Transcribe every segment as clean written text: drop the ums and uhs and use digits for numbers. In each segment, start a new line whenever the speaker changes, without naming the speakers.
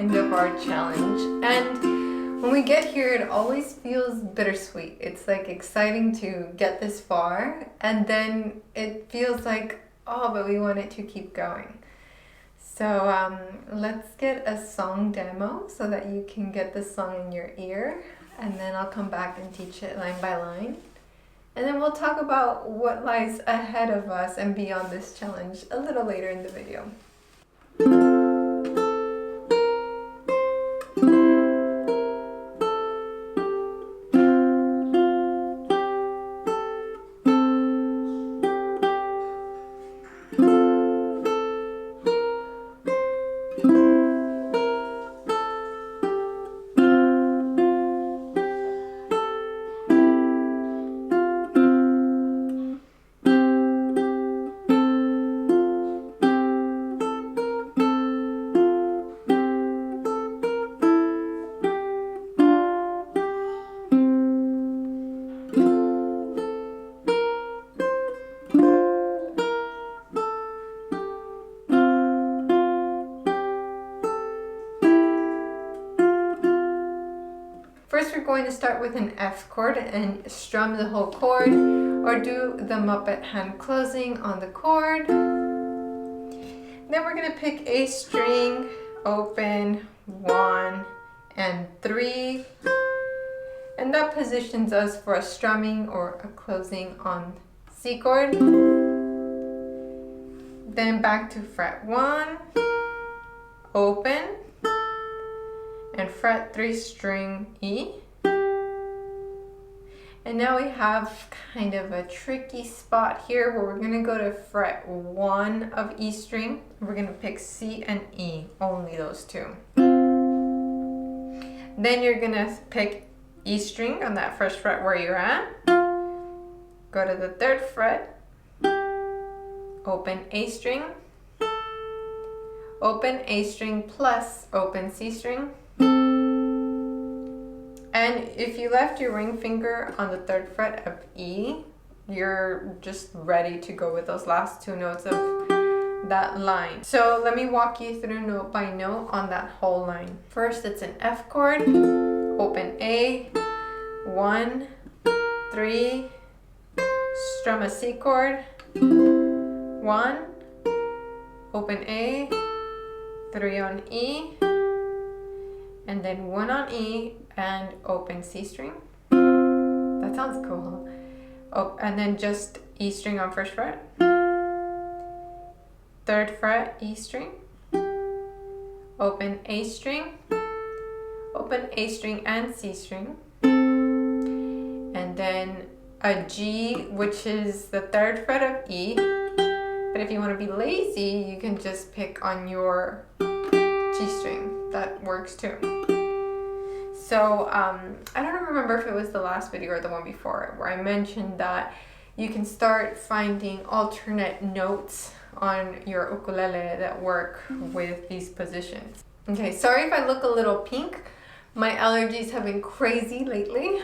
end of our challenge, and when we get here it always feels bittersweet. It's like exciting to get this far, and then it feels like, oh, but we want it to keep going. So let's get a song demo so that you can get the song in your ear, and then I'll come back and teach it line by line. And then we'll talk about what lies ahead of us and beyond this challenge a little later in the video. First, we're going to start with an F chord and strum the whole chord, or do the Muppet hand closing on the chord. Then we're going to pick A string, open, 1 and 3, and that positions us for a strumming or a closing on C chord. Then back to fret 1, open, and fret 3 string E. And now we have kind of a tricky spot here where we're going to go to fret 1 of E string. We're going to pick C and E, only those two. Then you're going to pick E string on that first fret where you're at. Go to the 3rd fret, open A string, open A string plus open C string. And if you left your ring finger on the 3rd fret of E, you're just ready to go with those last 2 notes of that line. So let me walk you through note by note on that whole line. First, it's an F chord, open A, 1, 3, strum a C chord, 1, open A, 3 on E, and then 1 on E and open C string. That sounds cool. Oh, and then just E string on 1st fret, 3rd fret E string, open A string, open A string and C string, and then a G, which is the 3rd fret of E. But if you want to be lazy, you can just pick on your G string. That works too. So I don't remember if it was the last video or the one before where I mentioned that you can start finding alternate notes on your ukulele that work with these positions. Okay, sorry if I look a little pink. My allergies have been crazy lately,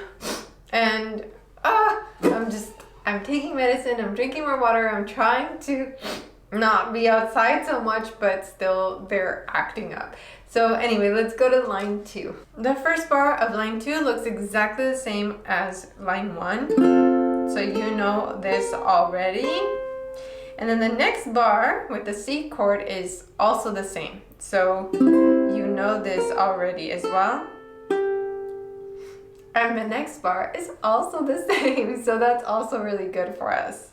and I'm taking medicine, I'm drinking more water, I'm trying to not be outside so much, but still they're acting up. So anyway, let's go to line 2. The first bar of line 2 looks exactly the same as line 1, so you know this already. And then the next bar with the C chord is also the same, so you know this already as well. And the next bar is also the same, so that's also really good for us.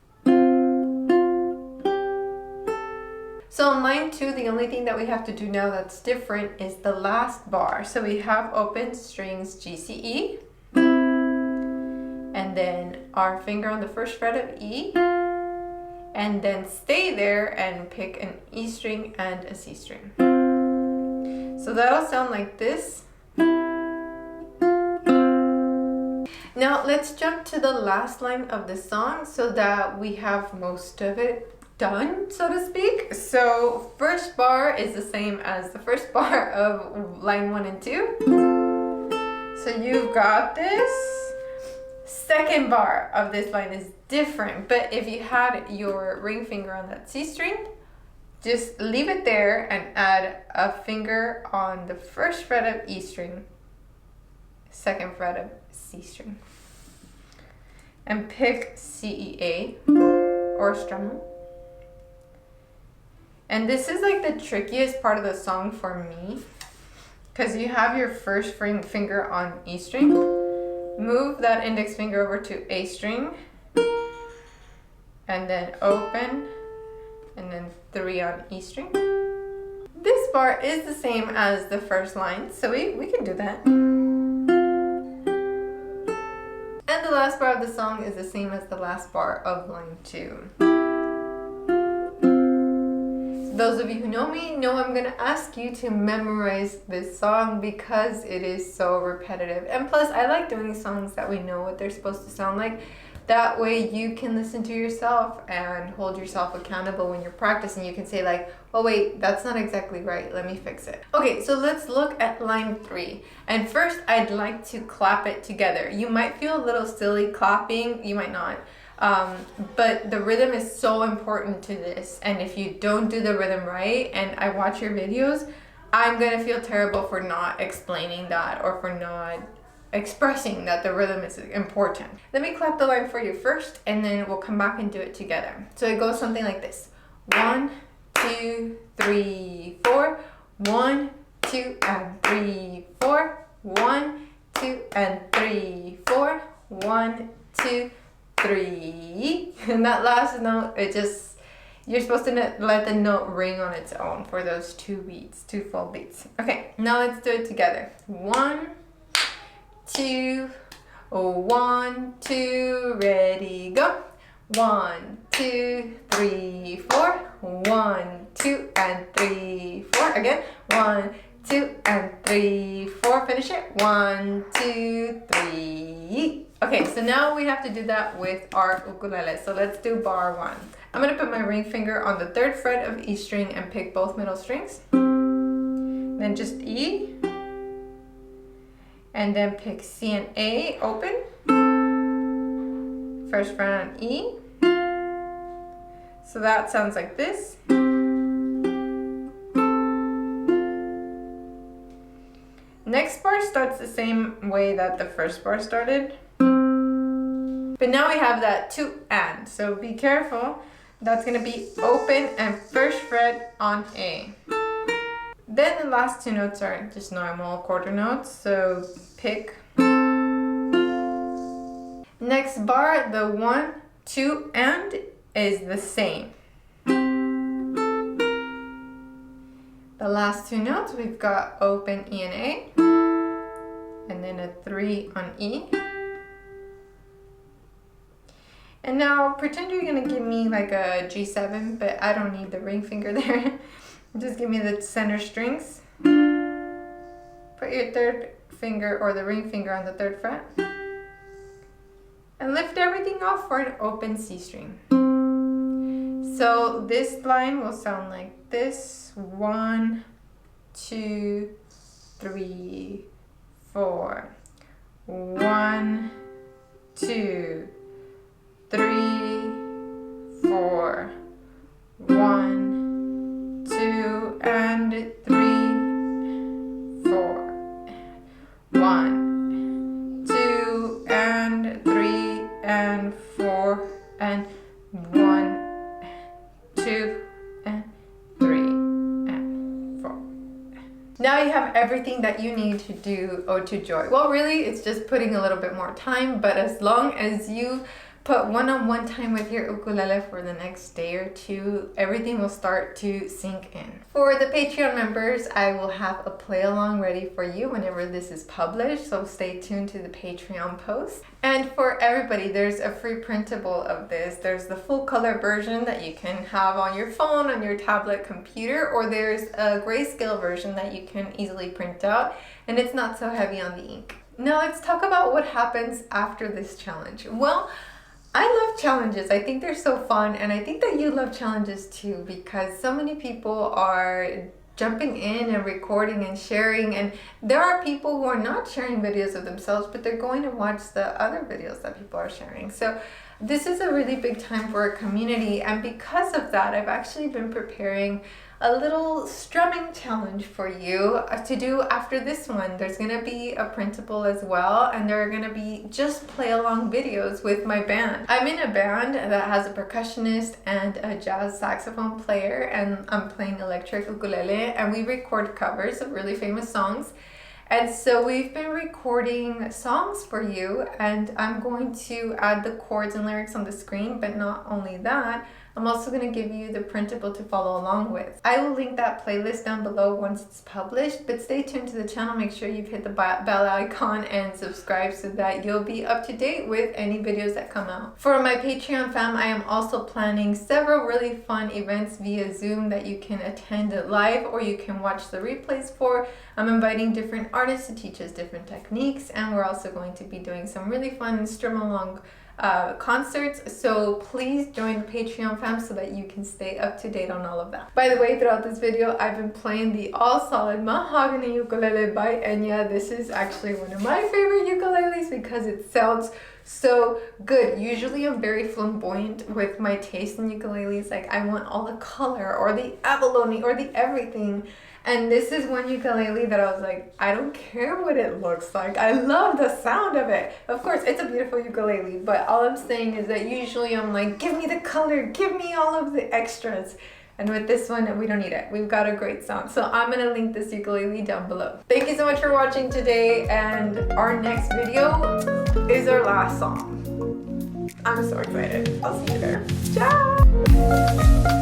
So on line 2, the only thing that we have to do now that's different is the last bar. So we have open strings G, C, E, and then our finger on the 1st fret of E, and then stay there and pick an E string and a C string. So that'll sound like this. Now let's jump to the last line of the song so that we have most of it done, so to speak. So first bar is the same as the first bar of line 1 and 2. So you've got this. Second bar of this line is different, but if you had your ring finger on that C string, just leave it there and add a finger on the first fret of E string, second fret of C string, and pick C, E, A or strum. And this is like the trickiest part of the song for me, because you have your first finger on E string, move that index finger over to A string, and then open, and then 3 on E string. This bar is the same as the first line, so we can do that. And the last bar of the song is the same as the last bar of line 2. Those of you who know me know I'm gonna ask you to memorize this song because it is so repetitive. And plus, I like doing songs that we know what they're supposed to sound like. That way you can listen to yourself and hold yourself accountable when you're practicing. You can say like, oh wait, that's not exactly right, let me fix it. Okay, so let's look at line 3. And first, I'd like to clap it together. You might feel a little silly clapping, you might not. But the rhythm is so important to this, and if you don't do the rhythm right, and I watch your videos, I'm gonna feel terrible for not explaining that or for not expressing that the rhythm is important. Let me clap the line for you first, and then we'll come back and do it together. So it goes something like this: 1, 2, 3, 4. 1, 2, and 3, 4. 1, 2, and 3, 4. 1, 2, 3. And that last note, you're supposed to let the note ring on its own for those 2 beats, 2 full beats. Okay, now let's do it together. 1, 2, 1, 2, ready, go. 1, 2, 3, 4. 1, 2, and 3, 4. Again. 1, 2, and 3, 4. Finish it. 1, 2, 3. Okay, so now we have to do that with our ukulele. So let's do bar 1. I'm gonna put my ring finger on the 3rd fret of E string and pick both middle strings. Then just E. And then pick C and A, open. First fret on E. So that sounds like this. Next bar starts the same way that the first bar started. But now we have that 2 and, so be careful. That's gonna be open and first fret on A. Then the last 2 notes are just normal quarter notes, so pick. Next bar, the 1, 2, and is the same. The last 2 notes, we've got open E and A, and then a 3 on E. And now pretend you're gonna give me like a G7, but I don't need the ring finger there. Just give me the center strings. Put your 3rd finger or the ring finger on the 3rd fret. And lift everything off for an open C string. So this line will sound like this: 1, 2, 3, 4. 1, 2, 3, 4. 1, 2, and 3, 4. 1, 2, and 3, and 4, and 1, 2, and 3, and 4. Now you have everything that you need to do Ode to Joy. Well, really, it's just putting a little bit more time, but as long as you put one-on-one time with your ukulele for the next day or 2, everything will start to sink in. For the Patreon members, I will have a play-along ready for you whenever this is published, so stay tuned to the Patreon post. And for everybody, there's a free printable of this. There's the full color version that you can have on your phone, on your tablet, computer, or there's a grayscale version that you can easily print out, and it's not so heavy on the ink. Now let's talk about what happens after this challenge. Well, I love challenges. I think they're so fun, and I think that you love challenges too, because so many people are jumping in and recording and sharing, and there are people who are not sharing videos of themselves, but they're going to watch the other videos that people are sharing. So This is a really big time for our community, and because of that, I've actually been preparing a little strumming challenge for you to do after this one. There's gonna be a printable as well, and there are gonna be just play along videos with my band. I'm in a band that has a percussionist and a jazz saxophone player, and I'm playing electric ukulele, and we record covers of really famous songs. And so we've been recording songs for you, and I'm going to add the chords and lyrics on the screen, but not only that, I'm also going to give you the printable to follow along with. I will link that playlist down below once it's published, but stay tuned to the channel. Make sure you've hit the bell icon and subscribe so that you'll be up to date with any videos that come out. For my Patreon fam, I am also planning several really fun events via Zoom that you can attend live or you can watch the replays for. I'm inviting different artists to teach us different techniques, and we're also going to be doing some really fun strum along concerts, so please join the Patreon fam so that you can stay up to date on all of that. By the way, throughout this video, I've been playing the all-solid mahogany ukulele by ENYA. This is actually one of my favorite ukuleles because it sounds so good. Usually I'm very flamboyant with my taste in ukuleles, like I want all the color or the abalone or the everything. And this is one ukulele that I was like, I don't care what it looks like. I love the sound of it. Of course, it's a beautiful ukulele, but all I'm saying is that usually I'm like, give me the color, give me all of the extras. And with this one, we don't need it. We've got a great sound. So I'm gonna link this ukulele down below. Thank you so much for watching today. And our next video is our last song. I'm so excited. I'll see you there. Ciao!